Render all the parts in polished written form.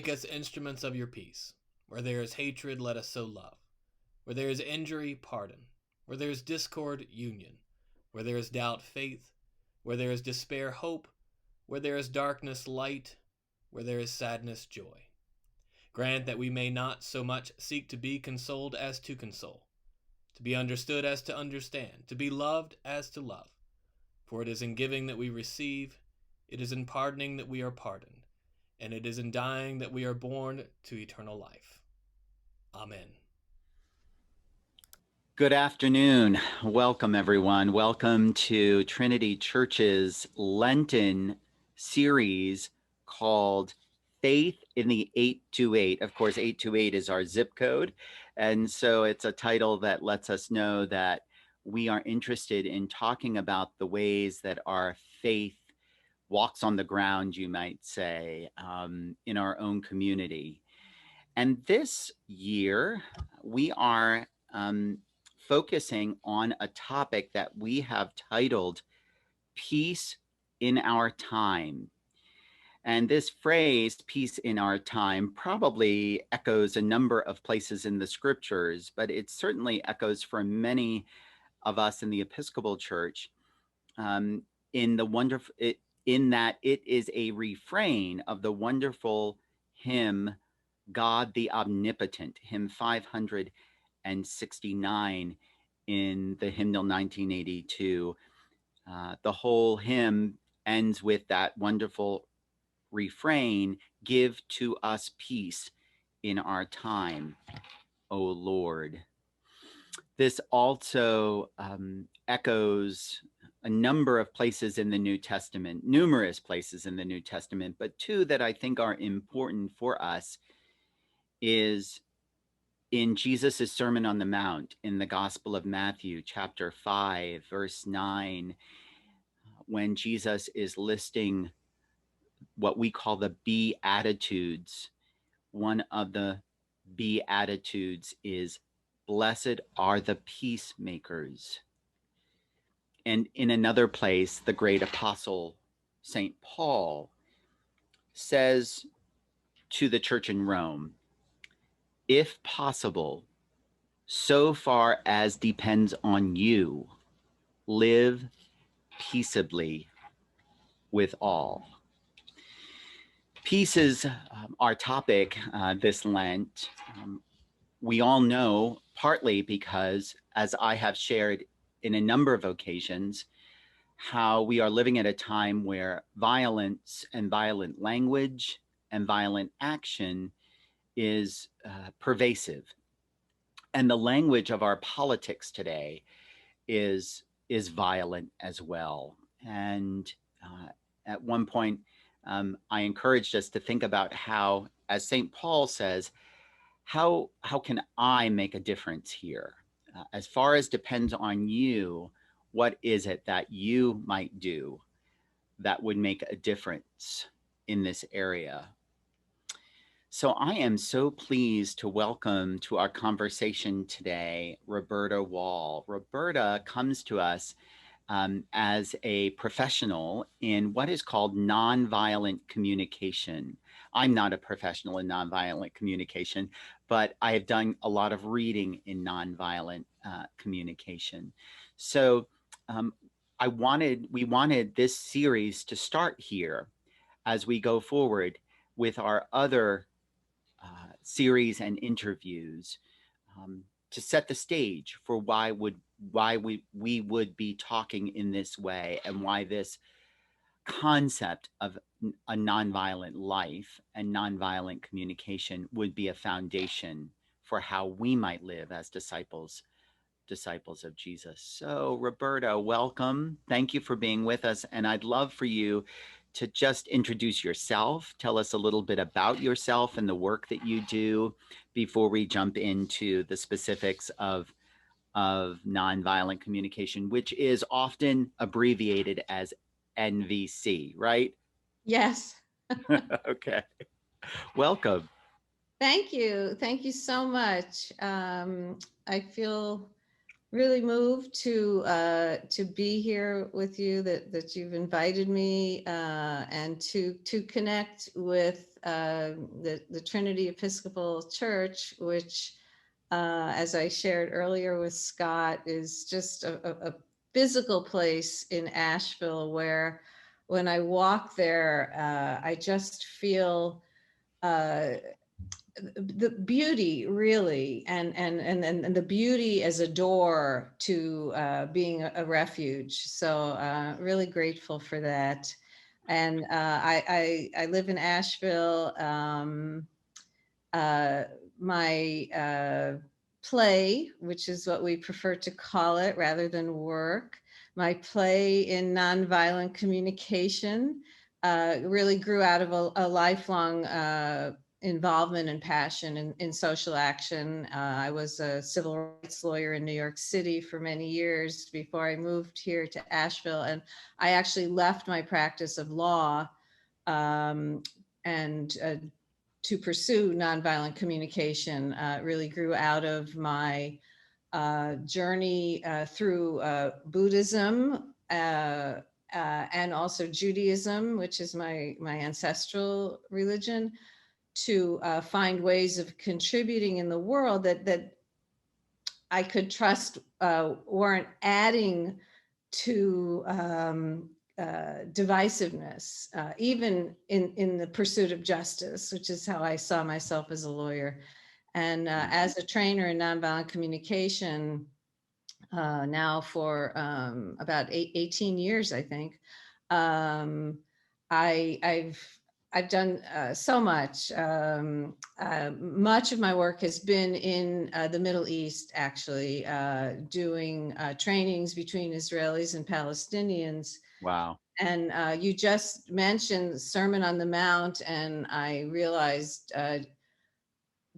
make us instruments of your peace. Where there is hatred, let us sow love. Where there is injury, pardon. Where there is discord, union. Where there is doubt, faith. Where there is despair, hope. Where there is darkness, light. Where there is sadness, joy. Grant that we may not so much seek to be consoled as to console, to be understood as to understand, to be loved as to love. For it is in giving that we receive, it is in pardoning that we are pardoned, and it is in dying that we are born to eternal life. Amen. Good afternoon. Welcome, everyone. Welcome to Trinity Church's Lenten series called Faith in the 828. Of course, 828 is our zip code. And so it's a title that lets us know that we are interested in talking about the ways that our faith walks on the ground, you might say, in our own community. And this year, we are focusing on a topic that we have titled Peace in Our Time. And this phrase, peace in our time, probably echoes a number of places in the scriptures, but it certainly echoes for many of us in the Episcopal Church in that it is a refrain of the wonderful hymn, God the Omnipotent, hymn 569 in the hymnal 1982. The whole hymn ends with that wonderful refrain, give to us peace in our time, O Lord. This also echoes a number of places in the New Testament, numerous places in the New Testament, but two that I think are important for us is in Jesus' Sermon on the Mount in the Gospel of Matthew, chapter 5, verse 9, when Jesus is listing what we call the Beatitudes. One of the Beatitudes is, blessed are the peacemakers. And in another place, the great apostle, St. Paul, says to the church in Rome, if possible, so far as depends on you, live peaceably with all. Peace is our topic this Lent. We all know, partly because, as I have shared in a number of occasions, how we are living at a time where violence and violent language and violent action is pervasive. And the language of our politics today is violent as well. And at one point, I encouraged us to think about how, as St. Paul says, how can I make a difference here? As far as depends on you, what is it that you might do that would make a difference in this area? So I am so pleased to welcome to our conversation today, Roberta Wall. Roberta comes to us as a professional in what is called nonviolent communication. I'm not a professional in nonviolent communication, but I have done a lot of reading in nonviolent communication. So we wanted this series to start here as we go forward with our other series and interviews to set the stage for why we would be talking in this way, and why this concept of a nonviolent life and nonviolent communication would be a foundation for how we might live as disciples of Jesus. So Roberta, welcome. Thank you for being with us. And I'd love for you to just introduce yourself, tell us a little bit about yourself and the work that you do before we jump into the specifics of nonviolent communication, which is often abbreviated as NVC, right? Yes. Okay. Welcome. Thank you. Thank you so much. I feel really moved to be here with you, that you've invited me, and to connect with the Trinity Episcopal Church, which, as I shared earlier with Scott, is just a physical place in Asheville where when I walk there, I just feel the beauty really, and the beauty as a door to being a refuge. So really grateful for that. And I live in Asheville. My play, which is what we prefer to call it rather than work, my play in nonviolent communication really grew out of a lifelong involvement and passion in social action. I was a civil rights lawyer in New York City for many years before I moved here to Asheville. And I actually left my practice of law and to pursue nonviolent communication. Really grew out of my journey through Buddhism and also Judaism, which is my ancestral religion, to find ways of contributing in the world that I could trust weren't adding to divisiveness, even in the pursuit of justice, which is how I saw myself as a lawyer. And as a trainer in nonviolent communication, now for about 18 years, I think, I've done so much. Much of my work has been in the Middle East, actually, doing trainings between Israelis and Palestinians. Wow. And you just mentioned Sermon on the Mount, and I realized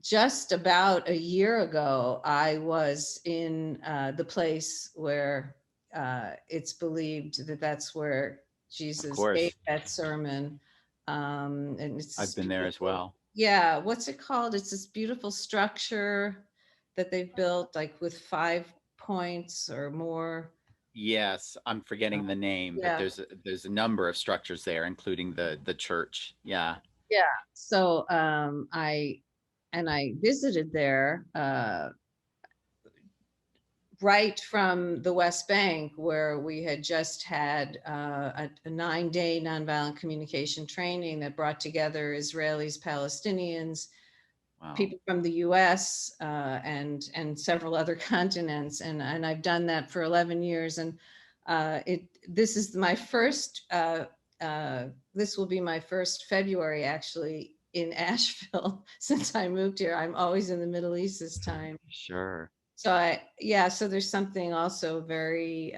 just about a year ago, I was in the place where it's believed that that's where Jesus gave that sermon. And it's I've been there as well. Yeah, what's it called? It's this beautiful structure that they've built, like with 5 points or more. Yes, I'm forgetting the name, but there's a number of structures there, including the church. Yeah. Yeah. So I visited there right from the West Bank, where we had just had a 9-day nonviolent communication training that brought together Israelis, Palestinians, people from the U.S. And several other continents, and I've done that for 11 years, and this is my first. This will be my first February, actually, in Asheville since I moved here. I'm always in the Middle East this time. Sure. So so there's something also very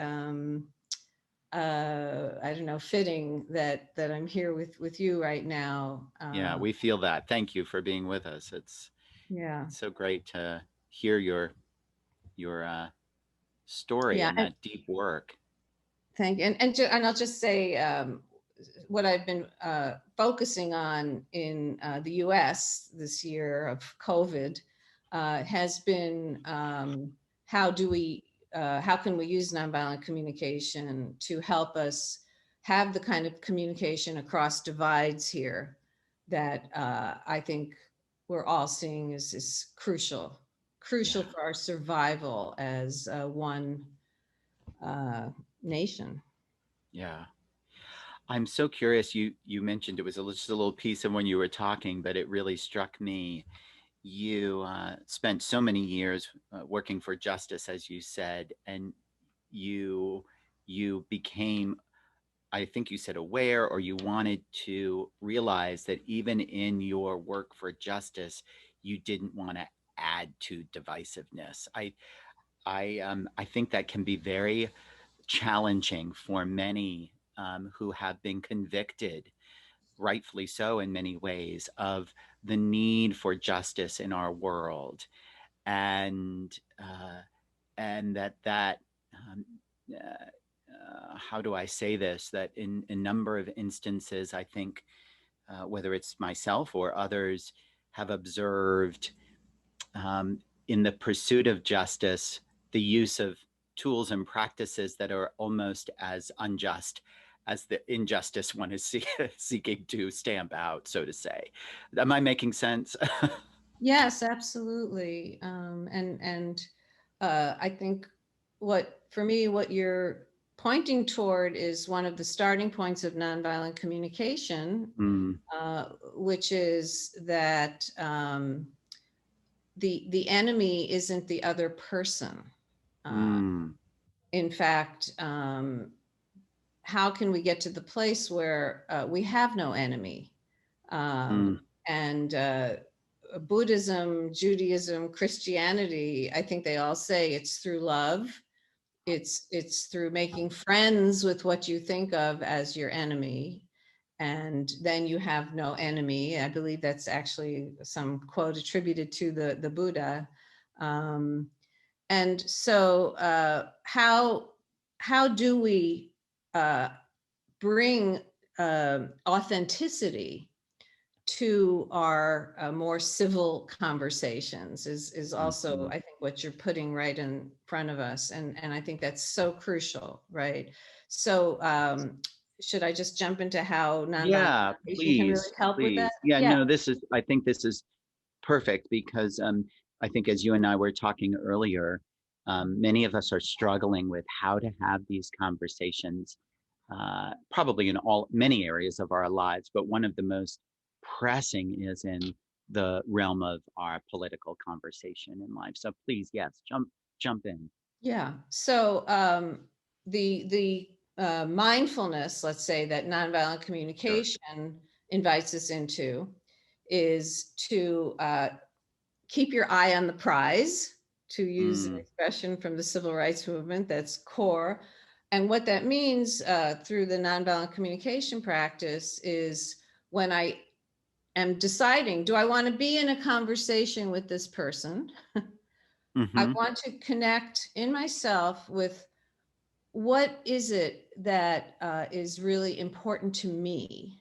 I don't know, fitting that I'm here with you right now. Yeah, we feel that. Thank you for being with us. It's so great to hear your story and that deep work. Thank you. And I'll just say what I've been focusing on in the U.S. this year of COVID has been how can we use nonviolent communication to help us have the kind of communication across divides here that I think we're all seeing is crucial for our survival as one nation. Yeah. I'm so curious. You mentioned it was just a little piece of when you were talking, but it really struck me. You spent so many years working for justice, as you said, and you became, I think you said, aware, or you wanted to realize that even in your work for justice, you didn't want to add to divisiveness. I think that can be very challenging for many who have been convicted, rightfully so in many ways, of the need for justice in our world, and that how do I say this? That in a number of instances, I think whether it's myself or others have observed in the pursuit of justice, the use of tools and practices that are almost as unjust as the injustice one is seeking to stamp out, so to say. Am I making sense? Yes, absolutely. I think for me, what you're pointing toward is one of the starting points of nonviolent communication, Mm, which is that the enemy isn't the other person. mm, In fact, how can we get to the place where we have no enemy? mm, And Buddhism, Judaism, Christianity, I think they all say it's through love. It's through making friends with what you think of as your enemy. And then you have no enemy. I believe that's actually some quote attributed to the Buddha. Um, and so how do we bring authenticity to our more civil conversations is also, mhm. I think, what you're putting right in front of us. And I think that's so crucial, right? So should I just jump into how nonviolent Yeah, communication can really please, help with that? please. Yeah, Yeah. no, I think this is perfect because I think as you and I were talking earlier, many of us are struggling with how to have these conversations, probably in many areas of our lives, but one of the most pressing is in the realm of our political conversation in life. So please, yes, jump in. Yeah. So the mindfulness, let's say, that nonviolent Sure. communication invites us into is to keep your eye on the prize, to use an Mm, expression from the civil rights movement that's core. And what that means through the nonviolent communication practice is when I am deciding, do I want to be in a conversation with this person? I mm-hmm, want to connect in myself with what is it that is really important to me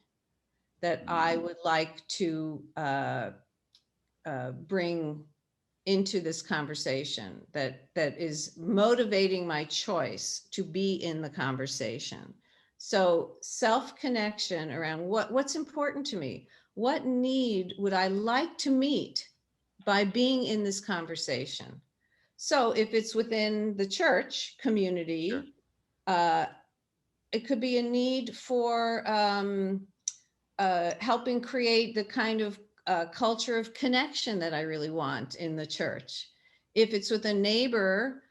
that I would like to bring into this conversation that is motivating my choice to be in the conversation. So self-connection around what's important to me. What need would I like to meet by being in this conversation? So if it's within the church sure. community, uh, it could be a need for helping create the kind of culture of connection that I really want in the church. If it's with a neighbor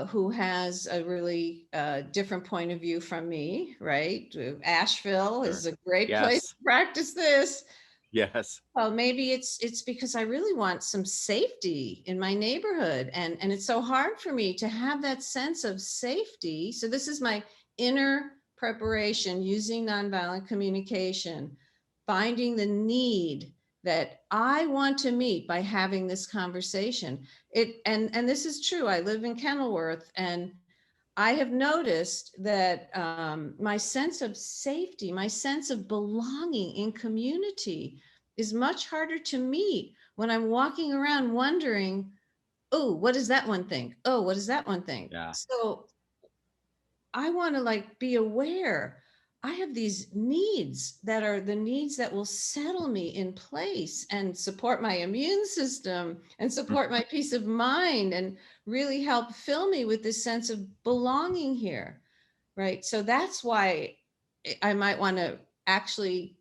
who has a really different point of view from me, right? Asheville Sure. is a great place Yes. to practice this. Yes. Well, maybe it's because I really want some safety in my neighborhood, and it's so hard for me to have that sense of safety. So this is my inner preparation using nonviolent communication, finding the need that I want to meet by having this conversation. And this is true. I live in Kenilworth, and I have noticed that my sense of safety, my sense of belonging in community is much harder to meet when I'm walking around wondering, oh, what does that one think? Oh, what does that one think? Yeah. So I want to be aware. I have these needs that are the needs that will settle me in place and support my immune system and support my peace of mind and really help fill me with this sense of belonging here. Right. So that's why I might want to actually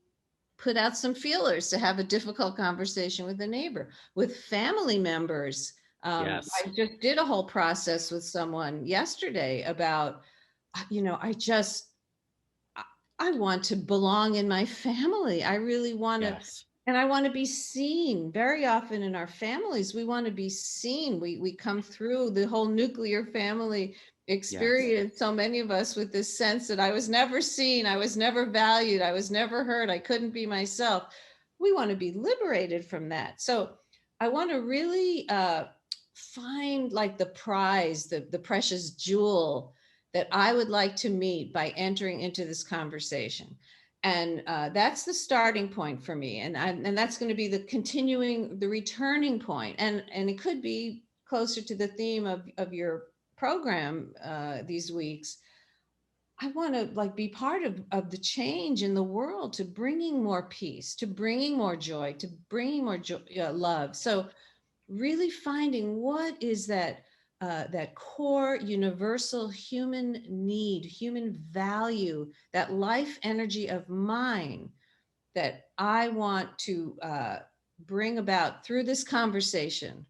put out some feelers to have a difficult conversation with a neighbor, with family members. Yes. I just did a whole process with someone yesterday about, I just, I want to belong in my family. I really want to, Yes. and I want to be seen. Very often in our families, we want to be seen. We come through the whole nuclear family Yes. experience, so many of us, with this sense that I was never seen, I was never valued, I was never heard, I couldn't be myself. We want to be liberated from that. So I want to really find the prize, the precious jewel that I would like to meet by entering into this conversation. And that's the starting point for me. And that's going to be the returning point. And it could be closer to the theme of your program these weeks. I want to like be part of the change in the world, to bringing more peace, to bringing more joy, to bringing more love. So really finding what is that that core universal human need, human value, that life energy of mine that I want to bring about through this conversation.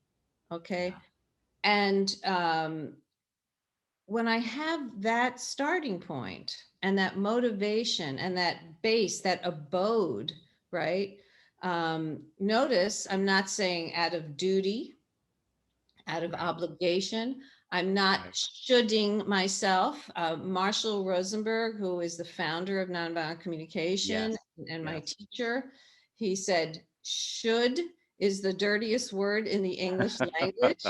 Okay. Yeah. And when I have that starting point and that motivation and that base, that abode, right? Notice I'm not saying out of duty, out of Right. obligation. I'm not Right. shoulding myself. Marshall Rosenberg, who is the founder of Nonviolent Communication Yes. and my Yes. teacher, he said, should is the dirtiest word in the English language.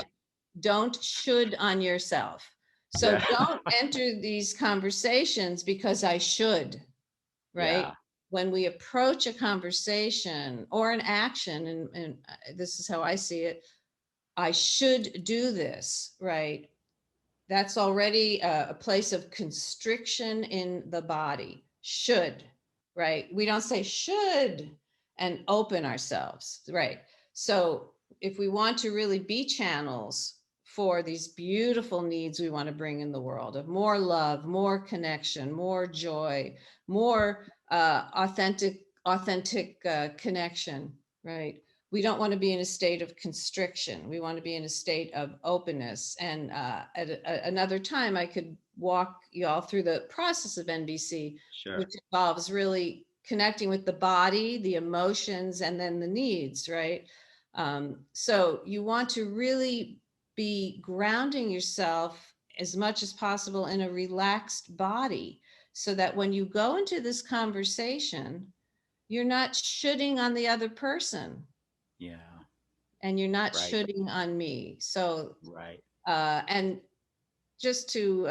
Don't should on yourself. So Yeah. don't enter these conversations because I should, right? Yeah. When we approach a conversation or an action, and this is how I see it, I should do this, right? That's already a place of constriction in the body. Should, right? We don't say should and open ourselves, right? So if we want to really be channels for these beautiful needs we want to bring in the world of more love, more connection, more joy, more authentic connection, right? We don't want to be in a state of constriction. We want to be in a state of openness. And another time, I could walk you all through the process of NBC, Sure. which involves really connecting with the body, the emotions, and then the needs, right? So you want to really be grounding yourself as much as possible in a relaxed body, so that when you go into this conversation, you're not shooting on the other person Yeah. and you're not Right. shooting on me. So, Right. and just to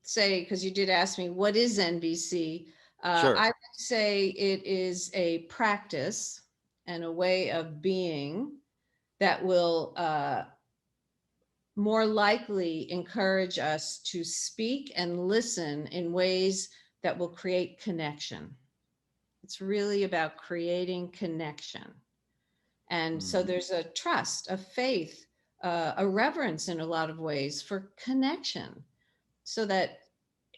say, because you did ask me, what is NVC? Sure. I would say it is a practice and a way of being that will more likely encourage us to speak and listen in ways that will create connection. It's really about creating connection. And so Mm. there's a trust, a faith, a reverence in a lot of ways for connection. So that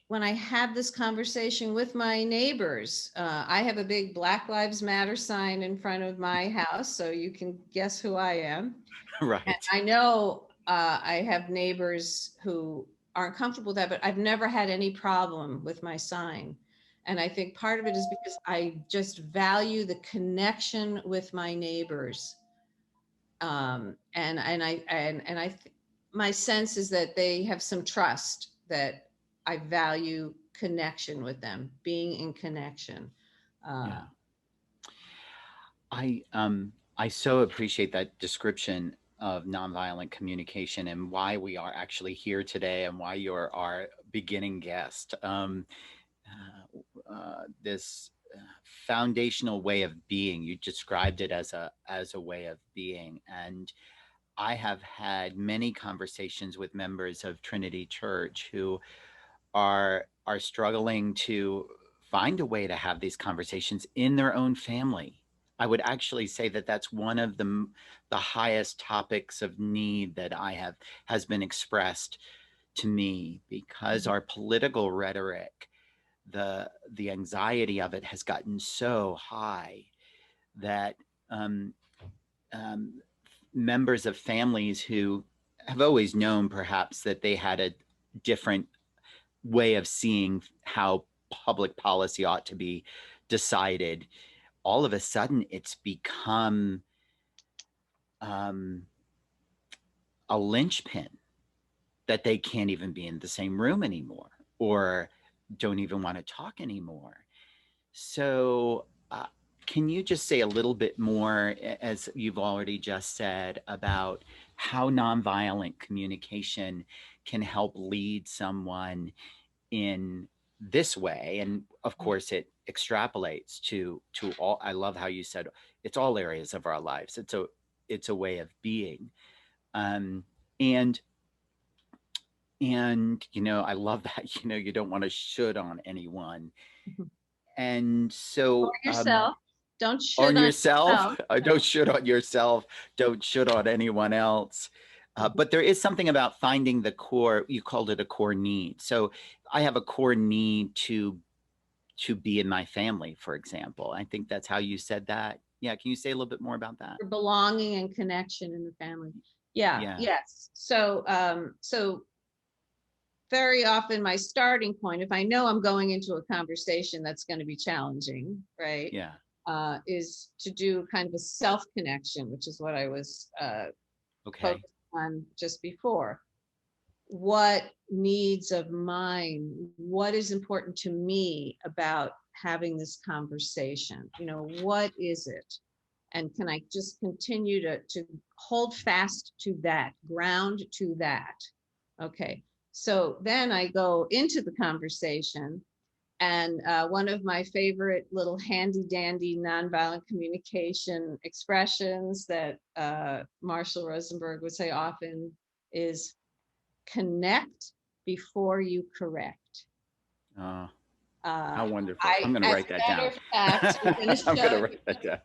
when I have this conversation with my neighbors, I have a big Black Lives Matter sign in front of my house, so you can guess who I am. And Right. I know I have neighbors who aren't comfortable with that, but I've never had any problem with my sign. And I think part of it is because I just value the connection with my neighbors. My sense is that they have some trust that I value connection with them, being in connection. Uh, Yeah. I so appreciate that description of nonviolent communication and why we are actually here today and why you're our beginning guest. This foundational way of being, you described it as a way of being, and I have had many conversations with members of Trinity Church who are struggling to find a way to have these conversations in their own family. I would actually say that that's one of the highest topics of need that I have has been expressed to me, because our political rhetoric, the anxiety of it has gotten so high that um, um, members of families who have always known perhaps that they had a different way of seeing how public policy ought to be decided, all of a sudden it's become um, a linchpin that they can't even be in the same room anymore or don't even want to talk anymore. So, can you just say a little bit more, as you've already just said, about how nonviolent communication can help lead someone in this way? And of course it extrapolates to all. I love how you said it's all areas of our lives. It's a way of being. And And, I love that, you don't want to should on anyone. And Or so, yourself. Don't on should on yourself, yourself. don't should on yourself, don't should on anyone else. But there is something about finding the core, you called it a core need. So I have a core need to be in my family, for example. I think that's how you said that. Yeah. Can you say a little bit more about that? For belonging and connection in the family. Yeah. Yeah. Yes. So, so very often my starting point, if I know I'm going into a conversation that's going to be challenging, right, Yeah. is to do kind of a self connection, which is what I was Okay. focused on just before. What needs of mine, what is important to me about having this conversation? What is it? And can I just continue to hold fast to that, ground to that? Okay. So then I go into the conversation, and one of my favorite little handy dandy nonviolent communication expressions that Marshall Rosenberg would say often is connect before you correct. How Uh, wonderful. I'm going to as write a that matter down. of fact, I'm going to I'm going to show you. write that down.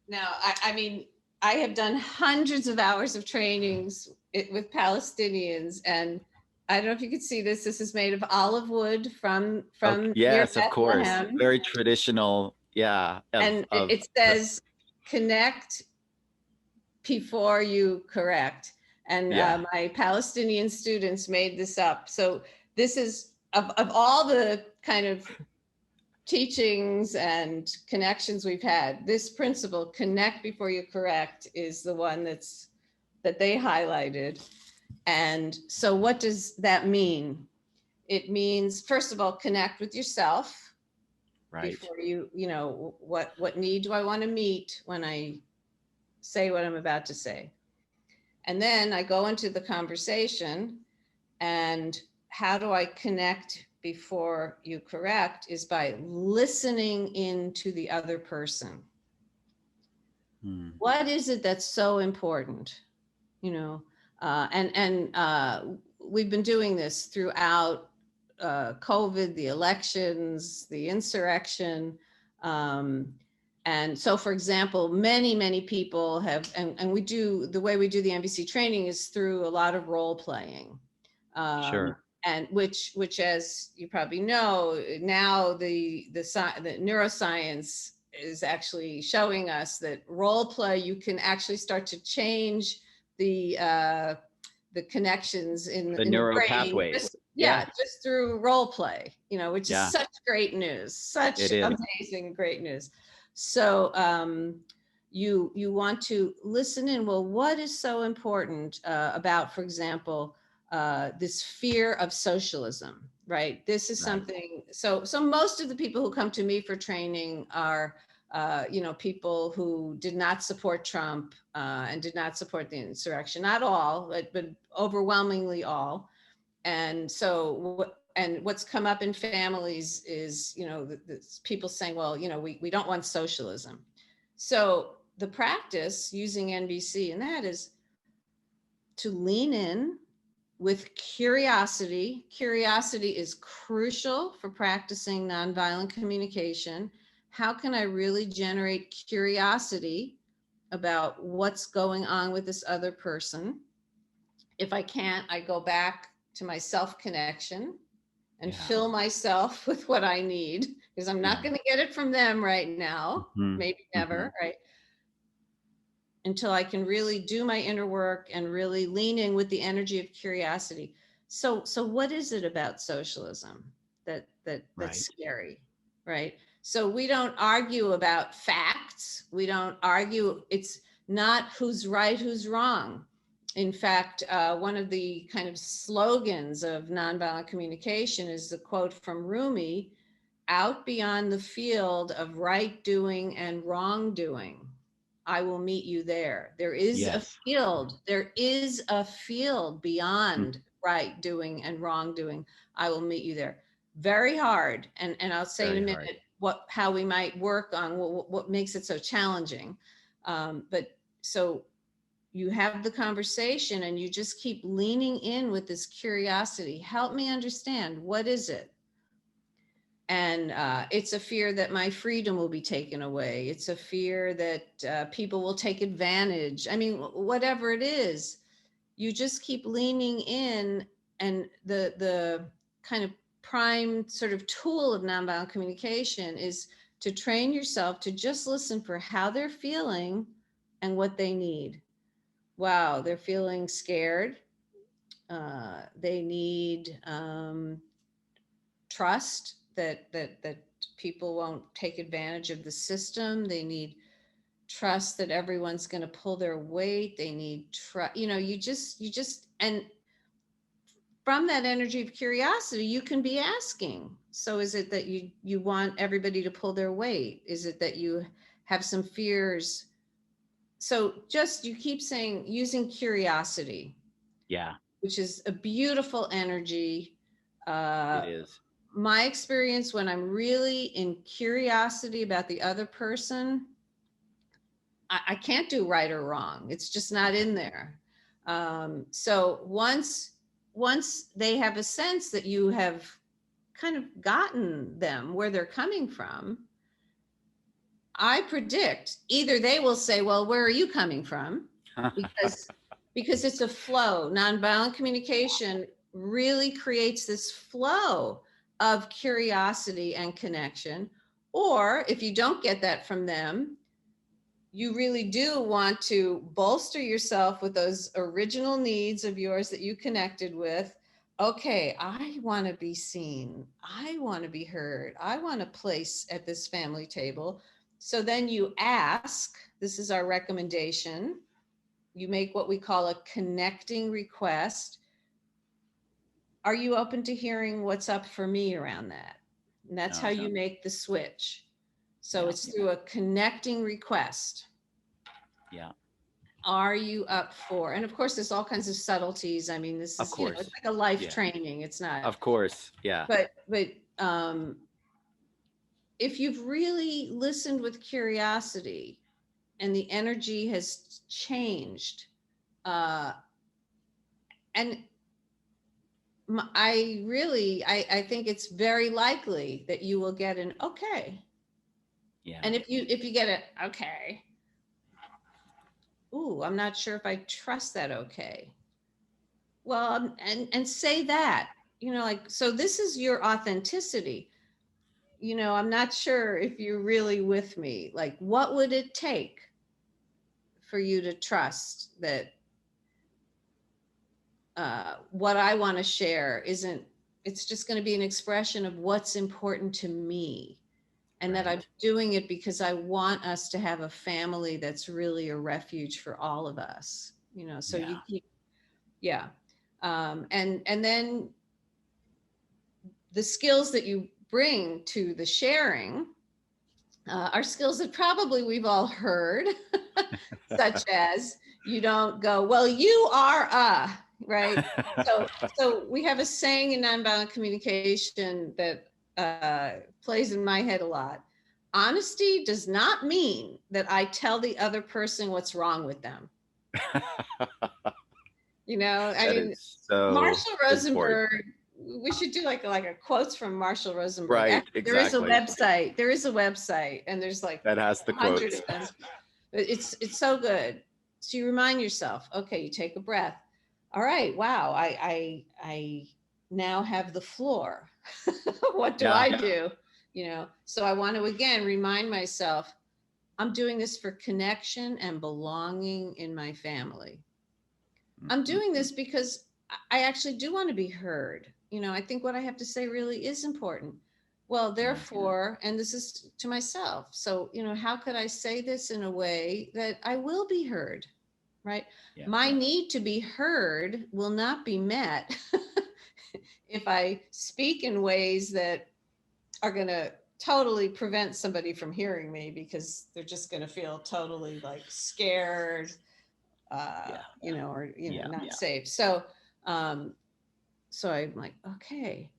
Now, I mean, I have done hundreds of hours of trainings with Palestinians, and I don't know if you could see this. This is made of olive wood from near Yes, of course. Bethlehem. Very traditional. Yeah. And it says, connect before you correct. And Yeah. my Palestinian students made this up. So this is, of all the kind of teachings and connections we've had, this principle, connect before you correct, is the one that they highlighted. And so what does that mean? It means, first of all, connect with yourself. Right. Before what need do I want to meet when I say what I'm about to say? And then I go into the conversation, and how do I connect before you correct is by listening into the other person. What is it that's so important? And we've been doing this throughout COVID, the elections, the insurrection. And so, for example, many people have, and we do, the way we do the NVC training is through a lot of role playing. Sure. And which, as you probably know, now the neuroscience is actually showing us that role play, you can actually start to change the connections in The the neural brain. pathways. Just through role play, which is such great news, such amazing, great news. So you want to listen in. Well, what is so important about, for example, this fear of socialism, right? This is something. So most of the people who come to me for training are, people who did not support Trump and did not support the insurrection. Not all, but overwhelmingly all. And so what's come up in families is, people saying, well, we don't want socialism. So the practice using NVC and that is to lean in with curiosity. Curiosity is crucial for practicing nonviolent communication. How can I really generate curiosity about what's going on with this other person? If I can't, I go back to my self-connection and fill myself with what I need, because I'm not going to get it from them right now, maybe never, right? Until I can really do my inner work and really lean in with the energy of curiosity. So what is it about socialism that's scary, right? So we don't argue about facts. We don't argue. It's not who's right, who's wrong. In fact, one of the kind of slogans of nonviolent communication is the quote from Rumi: "Out beyond the field of right doing and wrongdoing, I will meet you there." There is a field. There is a field beyond right doing and wrongdoing. I will meet you there. Very hard. And I'll say in a minute how we might work on what makes it so challenging. But so you have the conversation and you just keep leaning in with this curiosity. Help me understand, what is it? And it's a fear that my freedom will be taken away. It's a fear that people will take advantage. I mean, whatever it is, you just keep leaning in. And the kind of prime sort of tool of nonviolent communication is to train yourself to just listen for how they're feeling and what they need. Wow, they're feeling scared. They need trust that people won't take advantage of the system. They need trust that everyone's going to pull their weight. They need trust. You just, and from that energy of curiosity, you can be asking. So is it that you want everybody to pull their weight? Is it that you have some fears? So just, you keep saying, using curiosity. Yeah. Which is a beautiful energy. It is. My experience, when I'm really in curiosity about the other person, I can't do right or wrong. It's just not in there. So once they have a sense that you have kind of gotten them where they're coming from, I predict either they will say, well, where are you coming from? Because it's a flow. Nonviolent communication really creates this flow of curiosity and connection. Or if you don't get that from them, you really do want to bolster yourself with those original needs of yours that you connected with. Okay, I want to be seen. I want to be heard. I want a place at this family table. So then you ask, this is our recommendation. You make what we call a connecting request. Are you open to hearing what's up for me around that? And that's how you make the switch. So it's through a connecting request. Yeah. Are you up for? And of course, there's all kinds of subtleties. I mean, this is, it's like a life training. It's not. Of course. Yeah. But if you've really listened with curiosity and the energy has changed, and I think it's very likely that you will get an okay. Yeah. And if you get it, okay, ooh, I'm not sure if I trust that okay. Well, and say that, like, so this is your authenticity. I'm not sure if you're really with me. Like, what would it take for you to trust that what I want to share it's just going to be an expression of what's important to me, and that I'm doing it because I want us to have a family that's really a refuge for all of us, so you keep, and then the skills that you bring to the sharing are skills that probably we've all heard, such as, you don't go, well, you are right. So we have a saying in nonviolent communication that plays in my head a lot. Honesty does not mean that I tell the other person what's wrong with them. I mean, so Marshall Rosenberg, we should do like a quotes from Marshall Rosenberg. Right, actually, exactly. There is a website, and there's like that has the quotes. Of them. It's so good. So you remind yourself, okay, you take a breath. All right, wow, I now have the floor. What do I do? So I want to again remind myself, I'm doing this for connection and belonging in my family. I'm doing this because I actually do want to be heard. I think what I have to say really is important. Well, therefore, and this is to myself. So, how could I say this in a way that I will be heard, right? My need to be heard will not be met if I speak in ways that are going to totally prevent somebody from hearing me, because they're just going to feel totally like scared, or not safe. So so I'm like, okay,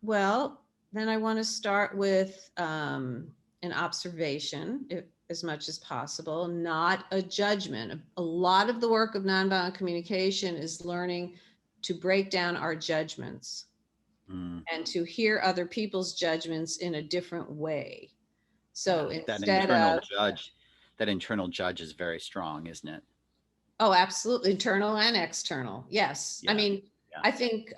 well, then I want to start with an observation. as much as possible, not a judgment. A lot of the work of nonviolent communication is learning to break down our judgments and to hear other people's judgments in a different way. So that instead of internal judge is very strong, isn't it? Oh, absolutely. Internal and external. Yes. Yeah. I mean, Yeah. I think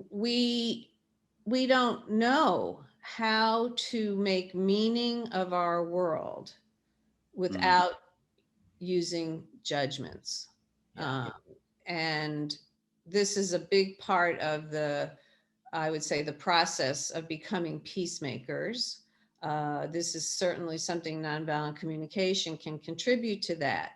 we don't know how to make meaning of our world without using judgments. Yeah. And this is a big part of I would say, the process of becoming peacemakers. This is certainly something nonviolent communication can contribute to that.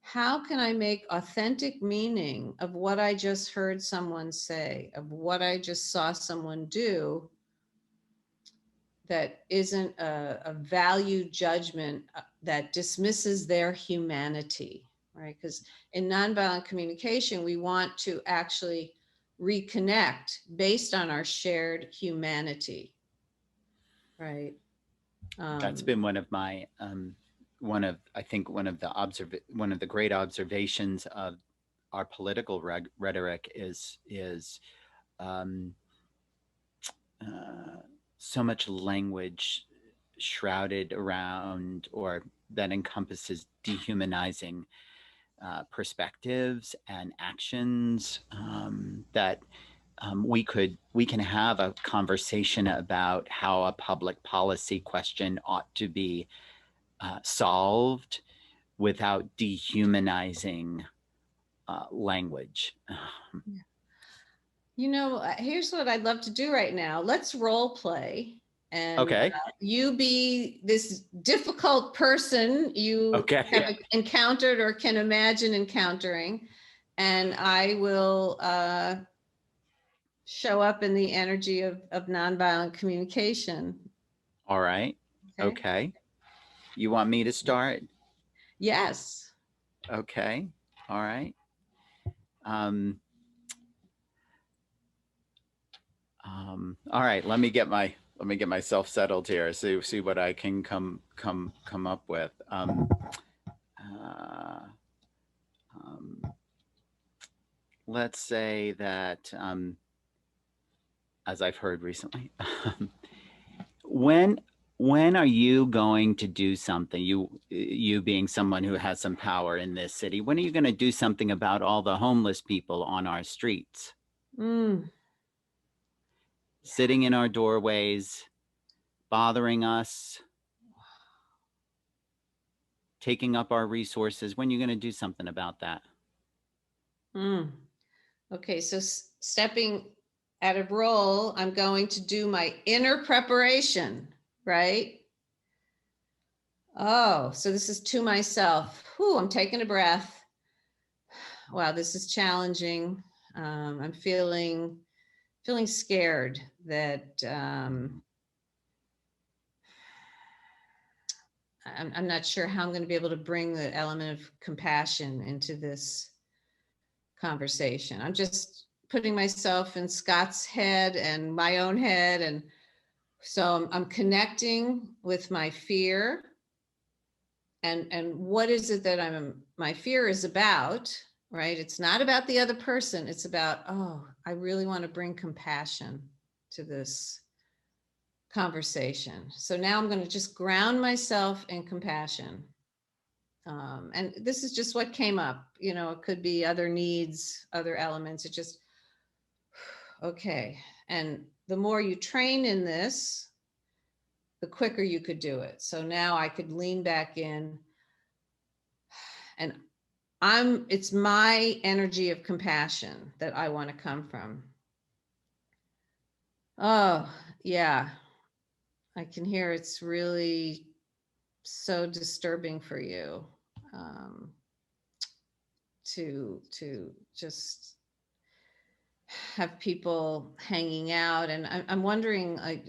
How can I make authentic meaning of what I just heard someone say, of what I just saw someone do, that isn't a value judgment that dismisses their humanity, right? Because in nonviolent communication, we want to actually reconnect based on our shared humanity, right? That's been one of my one of the great observations of our political rhetoric is so much language shrouded around or that encompasses dehumanizing perspectives and actions that we can have a conversation about how a public policy question ought to be solved without dehumanizing language. You know, here's what I'd love to do right now. Let's role play. And okay. You be this difficult person you have encountered or can imagine encountering. And I will show up in the energy of nonviolent communication. All right. Okay. You want me to start? Yes. Okay. All right. All right. Let me get myself settled here. See what I can come up with. Let's say that, as I've heard recently, when are you going to do something? You being someone who has some power in this city, when are you going to do something about all the homeless people on our streets? Sitting in our doorways, bothering us, taking up our resources. When are you going to do something about that? Okay, so stepping out of role, I'm going to do my inner preparation, right? Oh, so this is to myself. Whew, I'm taking a breath. Wow, this is challenging. I'm feeling scared that I'm not sure how I'm going to be able to bring the element of compassion into this conversation. I'm just putting myself in Scott's head and my own head. And so I'm connecting with my fear. And what is it that my fear is about, right? It's not about the other person. It's about, oh, I really want to bring compassion to this conversation. So now I'm going to just ground myself in compassion. And this is just what came up. You know, it could be other needs, other elements. It just, okay. And the more you train in this, the quicker you could do it. So now I could lean back in and it's my energy of compassion that I want to come from. Oh, yeah. I can hear it's really so disturbing for you to just have people hanging out. And I'm wondering, like,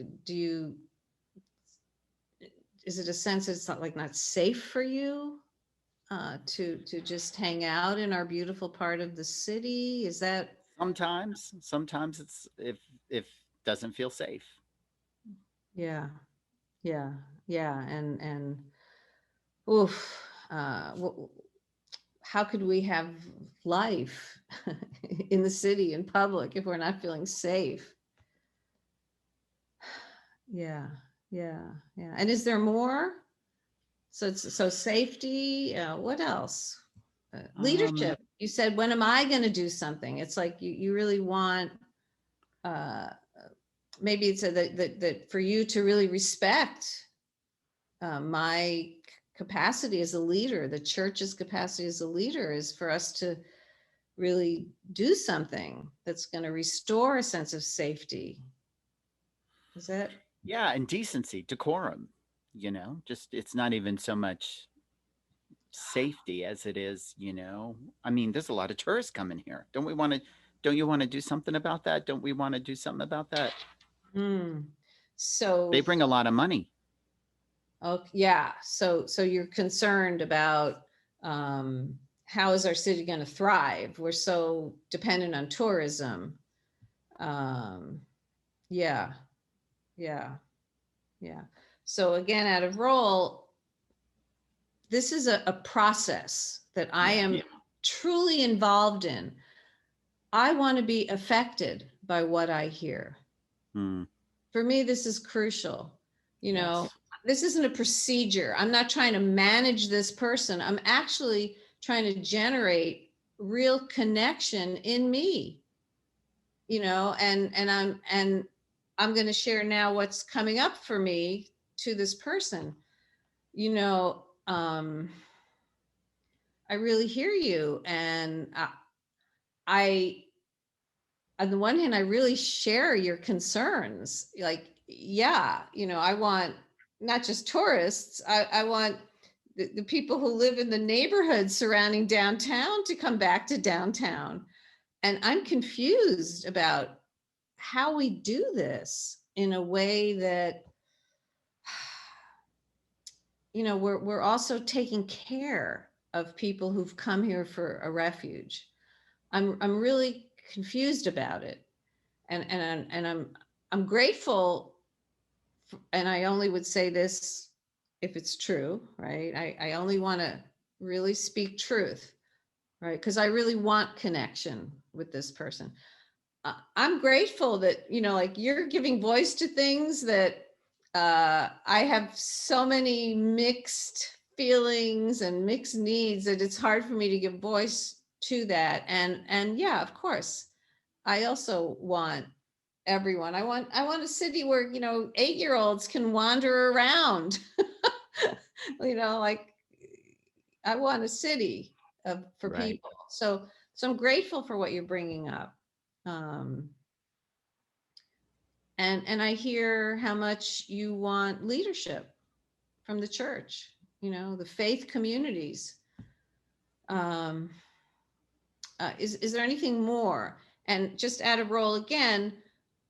is it a sense it's not safe for you to just hang out in our beautiful part of the city? Is that sometimes it's if doesn't feel safe. Yeah. Yeah. Yeah. And oof, how could we have life in the city, in public, if we're not feeling safe? Yeah. Yeah. Yeah. And is there more? So it's so safety. What else? Um, Leadership. You said, when am I going to do something? It's like you really want, uh, maybe it's that for you to really respect my capacity as a leader, the church's capacity as a leader, is for us to really do something that's going to restore a sense of safety. Is that? yeah, and decency, decorum, just it's not even so much safety as it is, I mean, there's a lot of tourists coming here. Don't you want to do something about that? Don't we want to do something about that? Hmm. They So, bring a lot of money. oh, yeah. So you're concerned about how is our city going to thrive? We're so dependent on tourism. Um, yeah, yeah, yeah. So again, out of role, this is a process that I Yeah. am truly involved in. I want to be affected by what I hear. Mm, For me, this is crucial. You know, yes. this isn't a procedure. I'm not trying to manage this person. I'm actually trying to generate real connection in me, and I'm going to share now what's coming up for me to this person. You know, I really hear you, and I on the one hand, I really share your concerns. Like, yeah, I want not just tourists, I want the people who live in the neighborhood surrounding downtown to come back to downtown. And I'm confused about how we do this in a way that, we're also taking care of people who've come here for a refuge. I'm really confused about it. And I'm grateful, and I only would say this if it's true, right? I only want to really speak truth, right? Because I really want connection with this person. I'm grateful that, like, you're giving voice to things that I have so many mixed feelings and mixed needs that it's hard for me to give voice to that. And yeah, of course, I also want everyone. I want a city where, 8-year-olds can wander around. Like, I want a city for Right. people. So I'm grateful for what you're bringing up. Um, and I hear how much you want leadership from the church, the faith communities. Um, is there anything more? And just out of role again,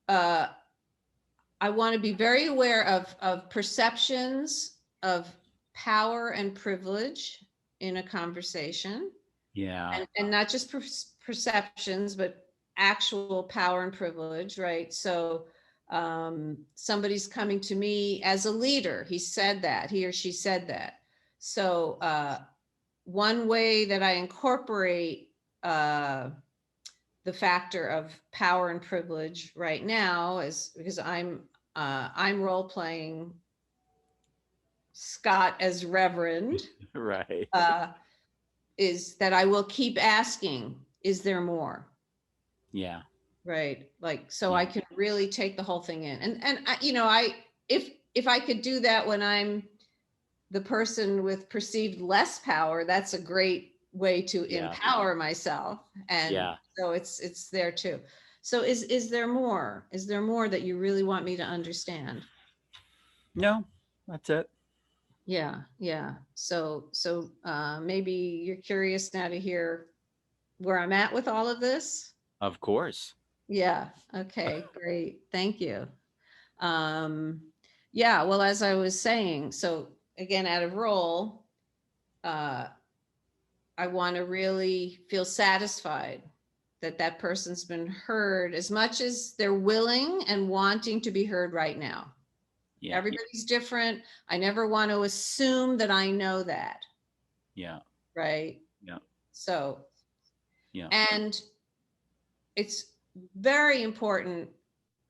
uh, I want to be very aware of perceptions of power and privilege in a conversation, Yeah. and not just perceptions, but actual power and privilege, right? So somebody's coming to me as a leader. He or she said that. So one way that I incorporate the factor of power and privilege right now is because I'm role playing Scott as Reverend, Right. uh, is that I will keep asking, is there more? Yeah. Right. Like, so I Yeah. can really take the whole thing in. And if I could do that when I'm the person with perceived less power, that's a great way to Yeah. empower myself. And Yeah. so it's there too. So is there more? Is there more that you really want me to understand? No, that's it. Yeah, yeah. So maybe you're curious now to hear where I'm at with all of this. Of course. Yeah. Okay, great. Thank you. Um, yeah, well, as I was saying, so again, out of role, uh, I want to really feel satisfied that that person's been heard as much as they're willing and wanting to be heard right now. Yeah. Everybody's different. I never want to assume that I know that. Yeah. Right. Yeah. So, Yeah. and it's very important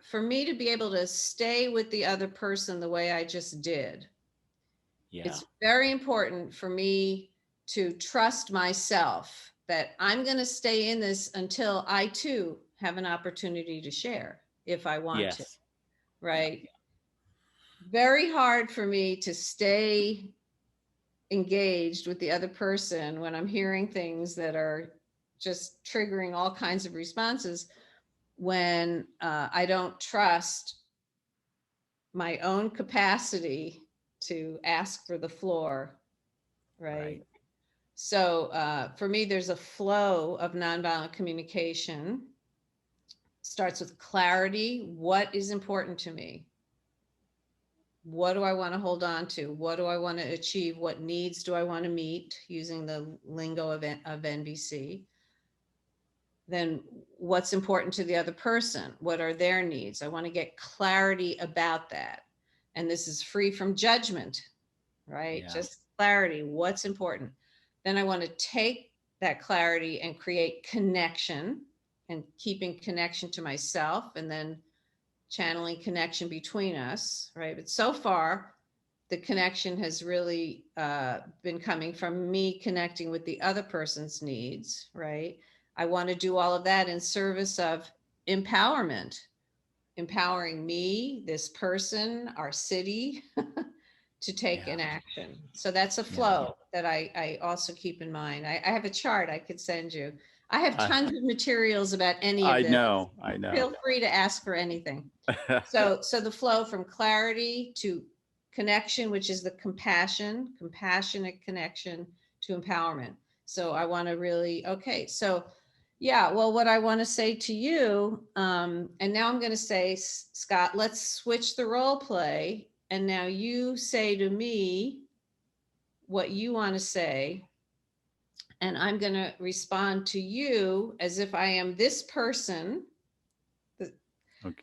for me to be able to stay with the other person the way I just did. Yeah. It's very important for me to trust myself that I'm going to stay in this until I too have an opportunity to share if I want to. Yes. Right. Yeah. Very hard for me to stay engaged with the other person when I'm hearing things that are just triggering all kinds of responses when I don't trust my own capacity to ask for the floor, right? Right. So for me, there's a flow of nonviolent communication. Starts with clarity. What is important to me? What do I want to hold on to? What do I want to achieve? What needs do I want to meet using the lingo of NVC? Then what's important to the other person? What are their needs? I want to get clarity about that. And this is free from judgment, right? Yeah. Just clarity, what's important. Then I want to take that clarity and create connection and keeping connection to myself and then channeling connection between us, right? But so far, the connection has really been coming from me connecting with the other person's needs, right? I want to do all of that in service of empowerment, empowering me, this person, our city to take an Yeah. action. So that's a Yeah. flow that I also keep in mind. I have a chart I could send you. I have I tons of materials about any of I this. know. I know. Feel free to ask for anything. So the flow from clarity to connection, which is the compassionate connection to empowerment. So I want to really, okay. So yeah, well, what I want to say to you, and now I'm going to say, Scott, let's switch the role play. And now you say to me what you want to say. And I'm going to respond to you as if I am this person Okay.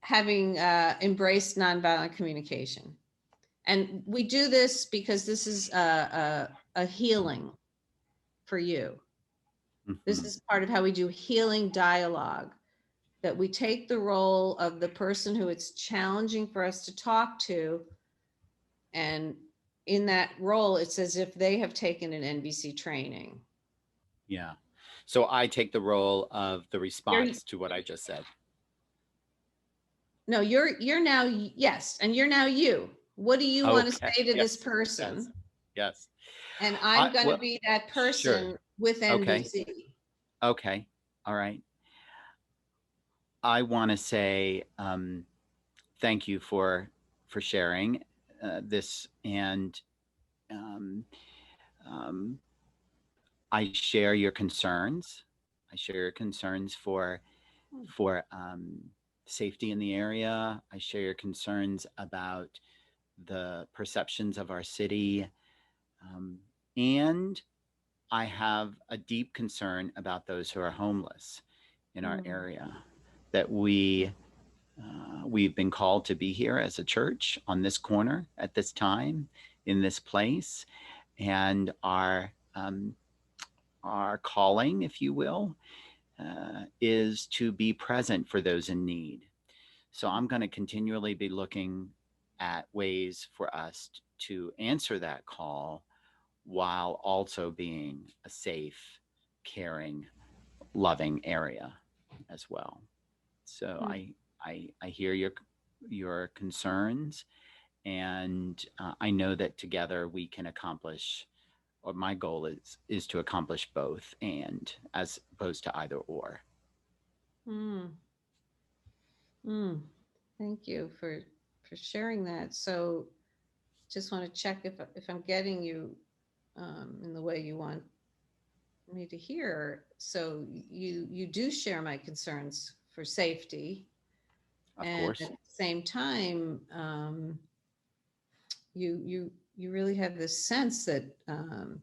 having embraced nonviolent communication. And we do this because this is a healing for you. This Mhm. is part of how we do healing dialogue, that we take the role of the person who it's challenging for us to talk to. And in that role, it's as if they have taken an NVC training. Yeah. So I take the role of the You're, response to what I just said. no, you're now, yes, and you're now you. What do you want to Okay. say to this Yes. person? Yes. Yes. And I'm going to Well, be that sure. person with Okay. NVC. Okay. All right. I want to say thank you for sharing this, and um, um, I share your concerns. I share your concerns for safety in the area. I share your concerns about the perceptions of our city, um, and I have a deep concern about those who are homeless in our Mm. area. That we've been called to be here as a church on this corner at this time in this place, and our calling, if you will, is to be present for those in need. So I'm going to continually be looking at ways for us to answer that call while also being a safe, caring, loving area as well. So Mm. I hear your concerns, and I know that together we can accomplish. Or my goal is to accomplish both, and as opposed to either or. Mm. Mm. Thank you for sharing that. So just want to check if I'm getting you in the way you want me to hear. So you do share my concerns for safety, Of and course. at the same time, you really have this sense that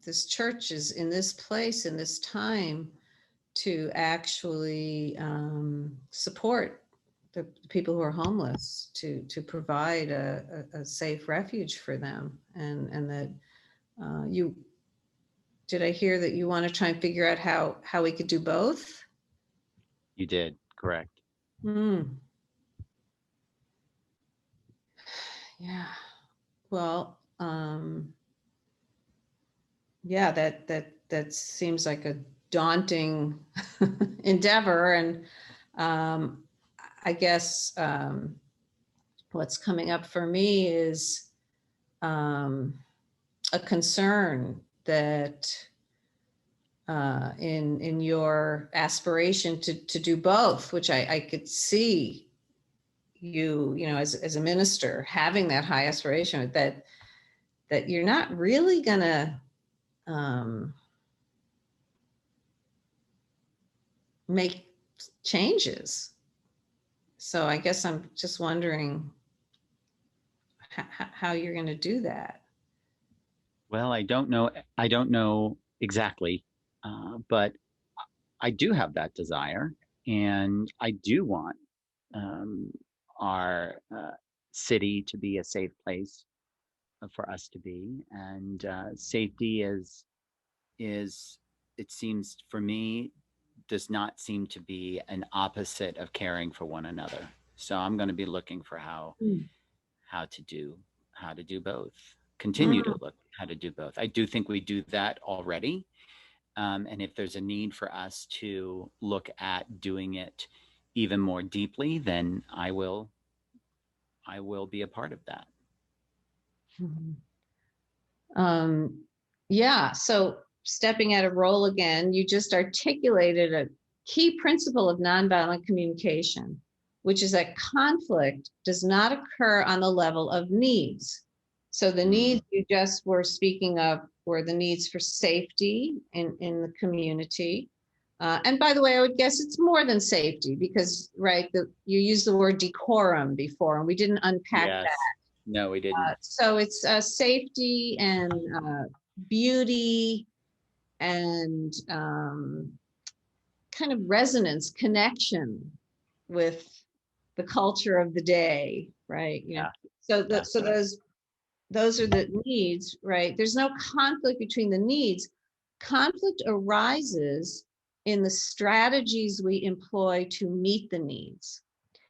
this church is in this place in this time to actually support the people who are homeless, to provide a safe refuge for them, and that you did I hear that you want to try and figure out how we could do both? You did, correct. Yeah. Well, yeah, that seems like a daunting endeavor, and I guess what's coming up for me is a concern that in your aspiration to do both, which I could see you know, as a minister having that high aspiration, that you're not really gonna make changes. So I guess I'm just wondering how you're going to do that. Well, I don't know. I don't know exactly, but I do have that desire, and I do want our city to be a safe place for us to be, and safety is it seems for me does not seem to be an opposite of caring for one another. So I'm going to be looking for how to do both. Continue to look how to do both. I do think we do that already, and if there's a need for us to look at doing it even more deeply, then I will be a part of that. Yeah. So stepping out of role again, you just articulated a key principle of nonviolent communication, which is that conflict does not occur on the level of needs. So the needs you just were speaking of were the needs for safety in the community. And by the way, I would guess it's more than safety, because, right, you used the word decorum before, and we didn't unpack that. No, we didn't. So it's safety and beauty and kind of resonance, connection with the culture of the day, right? You know, so those are the needs, right? There's no conflict between the needs. Conflict arises in the strategies we employ to meet the needs.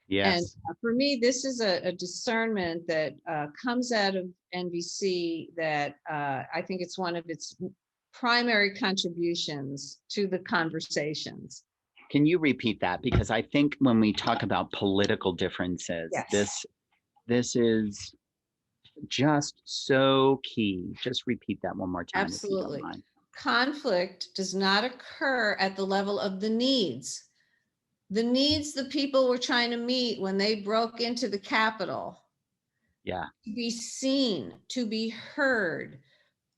Yes. And for me, this is a discernment that comes out of NVC that I think it's one of its primary contributions to the conversations. Can you repeat that? Because I think when we talk about political differences, yes, this is just so key. Just repeat that one more time. Absolutely. If you don't mind. Conflict does not occur at the level of the needs. The needs the people were trying to meet when they broke into the Capitol. Yeah. To be seen, to be heard,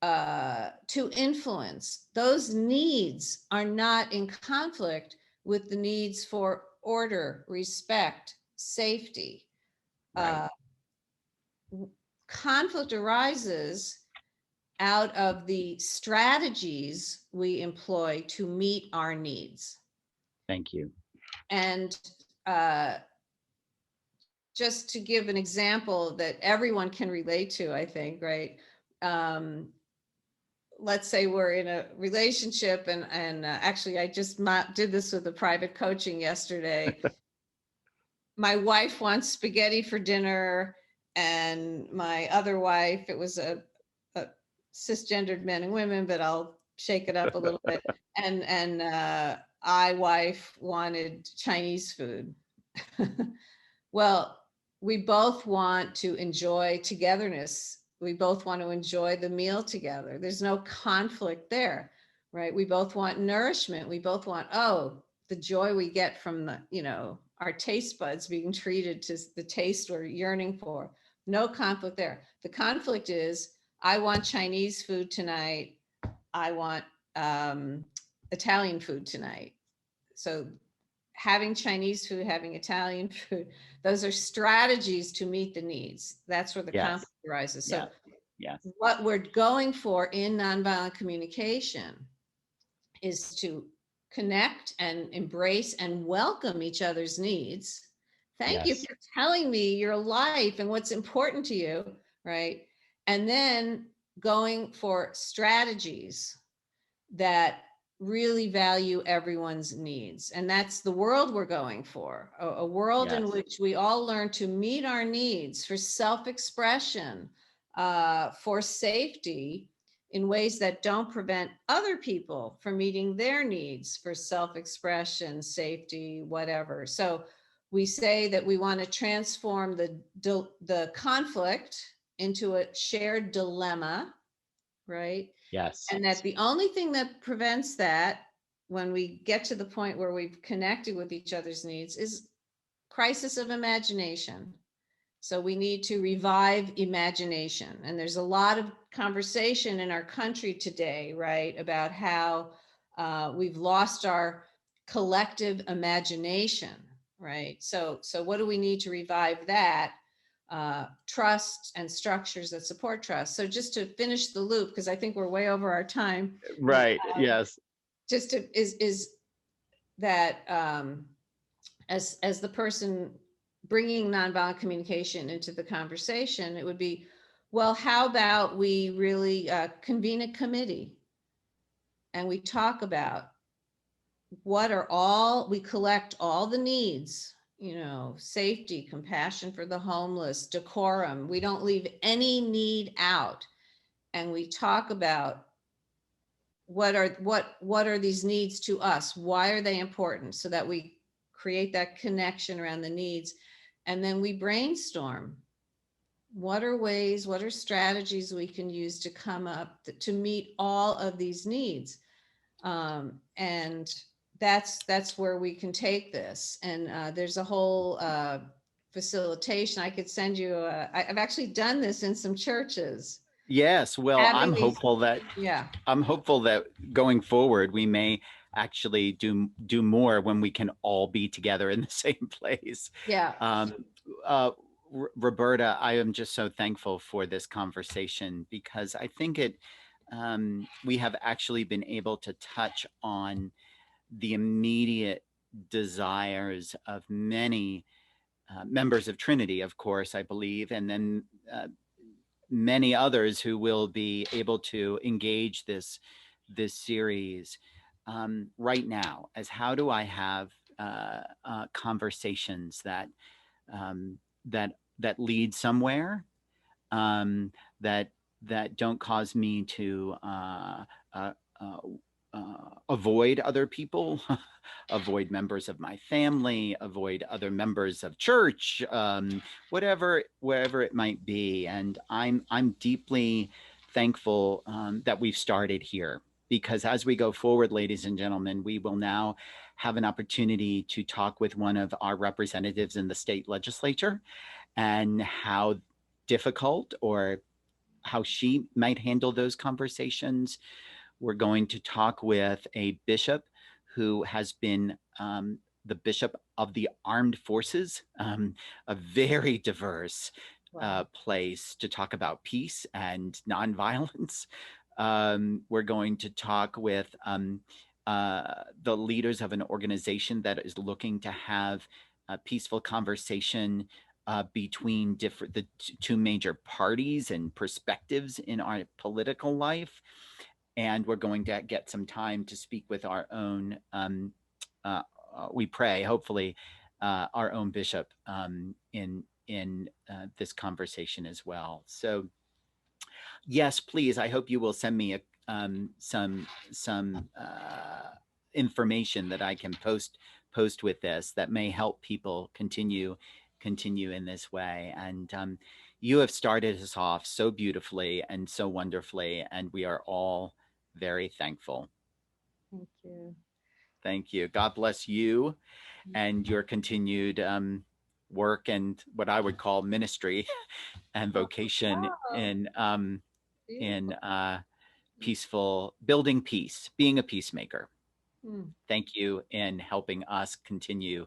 to influence. Those needs are not in conflict with the needs for order, respect, safety. Right. Conflict arises out of the strategies we employ to meet our needs. Thank you. And just to give an example that everyone can relate to, I think, right? Let's say we're in a relationship, and actually I just did this with a private coaching yesterday. My wife wants spaghetti for dinner, and my other wife, it was a cisgendered men and women, but I'll shake it up a little bit. And I wife wanted Chinese food. Well, we both want to enjoy togetherness. We both want to enjoy the meal together. There's no conflict there, right? We both want nourishment. We both want, the joy we get from our taste buds being treated to the taste we're yearning for. No conflict there. The conflict is, I want Chinese food tonight. I want Italian food tonight. So having Chinese food, having Italian food, those are strategies to meet the needs. That's where the conflict arises. So what we're going for in nonviolent communication is to connect and embrace and welcome each other's needs. Thank you for telling me your life and what's important to you, right? And then going for strategies that really value everyone's needs. And that's the world we're going for, a world in which we all learn to meet our needs for self-expression, for safety, in ways that don't prevent other people from meeting their needs for self-expression, safety, whatever. So we say that we want to transform the conflict into a shared dilemma, right? Yes. And that the only thing that prevents that, when we get to the point where we've connected with each other's needs, is crisis of imagination. So we need to revive imagination. And there's a lot of conversation in our country today, right, about how we've lost our collective imagination, right? So what do we need to revive that? Trust and structures that support trust. So just to finish the loop, because I think we're way over our time. Right. Yes. Just to, is that as the person bringing nonviolent communication into the conversation, it would be, well, how about we really convene a committee and we talk about we collect all the needs, safety, compassion for the homeless, decorum. We don't leave any need out. And we talk about what are these needs to us? Why are they important? So that we create that connection around the needs. And then we brainstorm. What are strategies we can use to come up to meet all of these needs? And that's where we can take this. And there's a whole facilitation. I could send you, I've actually done this in some churches. Yes. Well, I'm hopeful that going forward, we may actually do more when we can all be together in the same place. Yeah. Roberta, I am just so thankful for this conversation, because I think we have actually been able to touch on the immediate desires of many members of Trinity, of course, I believe, and then many others who will be able to engage this series right now, as how do I have conversations that lead somewhere, that don't cause me to avoid other people, avoid members of my family, avoid other members of church, wherever it might be. And I'm deeply thankful that we've started here, because as we go forward, ladies and gentlemen, we will now have an opportunity to talk with one of our representatives in the state legislature, and how difficult or how she might handle those conversations. We're going to talk with a bishop who has been the bishop of the armed forces, a very diverse place to talk about peace and nonviolence. We're going to talk with the leaders of an organization that is looking to have a peaceful conversation between the two major parties and perspectives in our political life. And we're going to get some time to speak with our own, we pray, hopefully, our own bishop in this conversation as well. So, yes, please, I hope you will send me some information that I can post with this, that may help people continue in this way. And you have started us off so beautifully and so wonderfully, and we are all very thankful. Thank you. Thank you. God bless you and your continued work and what I would call ministry and vocation in peaceful, building peace, being a peacemaker. Thank you in helping us continue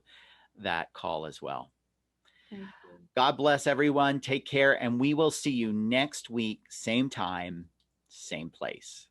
that call as well. Thank you. God bless everyone. Take care, and we will see you next week, same time, same place.